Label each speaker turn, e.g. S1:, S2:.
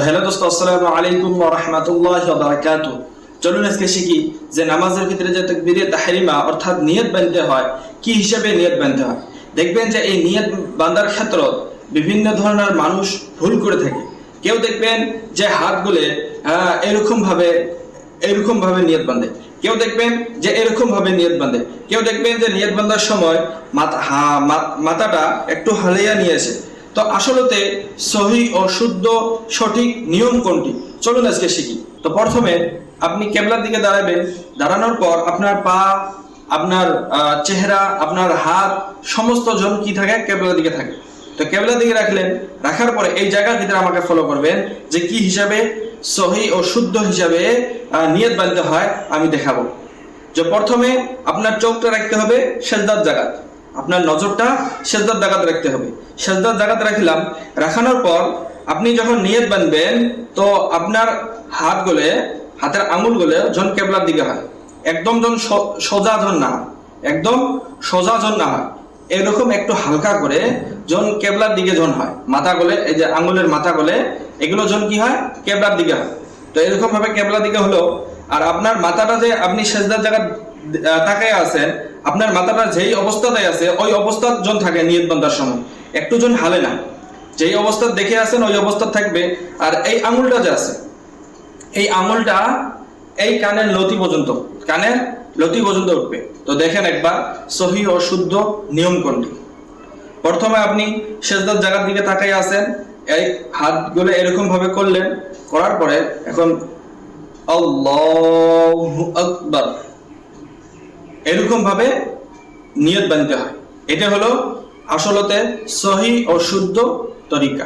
S1: Hello দোস্ত, আসসালামু আলাইকুম ওয়া রাহমাতুল্লাহি ওয়া বারাকাতুহু। চলুন আজকে শিখি যে নামাজের ভিতরে যে তাকবীরে তাহরিমা অর্থাৎ নিয়ত বাঁধতে হয়, কি হিসাবে নিয়ত বাঁধতে হয়। দেখবেন যে এই নিয়ত বাঁধার ক্ষেত্রে বিভিন্ন ধরনের মানুষ ভুল করে থাকে। কেউ দেখবেন যে হাতগুলো এরকম ভাবে নিয়ত বাঁধে, কেউ দেখবেন যে এরকম ভাবে নিয়ত বাঁধে, কেউ দেখবেন যে নিয়ত বাঁধার সময় মাথাটা একটু হালিয়া নিয়েছে। তো আসলতে সহি ও শুদ্ধ সঠিক নিয়ম কোনটি, চলুন আজকে শিখি। তো প্রথমে আপনি কেবলার দিকে দাঁড়াবেন। দাঁড়ানোর পর আপনার পা, আপনার চেহারা, আপনার হাত সমস্ত জন কি থাকে, কেবলার দিকে থাকে। তো কেবলার দিকে রাখলেন, রাখার পরে এই জায়গার ভিতরে আমাকে ফলো করবেন যে কি হিসাবে সহি ও শুদ্ধ হিসাবে নিয়ত বাঁধতে হয় আমি দেখাবো। যে প্রথমে আপনার চোখটা রাখতে হবে সেজদার জায়গা, আপনার নজরটা সেজদার জায়গাতে রাখতে হবে। সেজদার জায়গাতে রাখলাম, রাখানোর পর আপনি যখন নিয়ত বাঁধবেন তো আপনার হাতের আঙুলগুলো জন কেবলার দিকে হয়, একদম জন সোজা জন না হয়, একদম সোজা জন না হয়, এরকম একটু হালকা করে জন কেবলার দিকে জন হয়। মাথাগুলো, এই যে আঙুলের মাথাগুলো, এগুলো জন কি হয়, কেবলার দিকে হয়। তো এরকম ভাবে কেবলার দিকে হলো। আর আপনার মাথাটা যে আপনি সেজদার জায়গা তাকায় আছেন, আপনার মাথাটা যেই অবস্থাতে আছে ওই অবস্থা জন থাকে নিয়ত বাঁধার সময়, একটু জন হালে না, যেই অবস্থা দেখে আছেন ওই অবস্থা থাকবে। আর এই আঙুলটা যে আছে, এই আঙুলটা এই কানের লতি পর্যন্ত উঠবে। তো দেখেন একবার সহি ও শুদ্ধ নিয়ম কোনটি। প্রথমে আপনি সেজদার জায়গার দিকে তাকাই আছেন, এই হাতগুলো এরকম ভাবে করলেন, করার পরে এখন আল্লাহু আকবার এরকম ভাবে নিয়ত বাঁধতে হয়। এটা হলো আসলতে সহি ও শুদ্ধ তরিকা।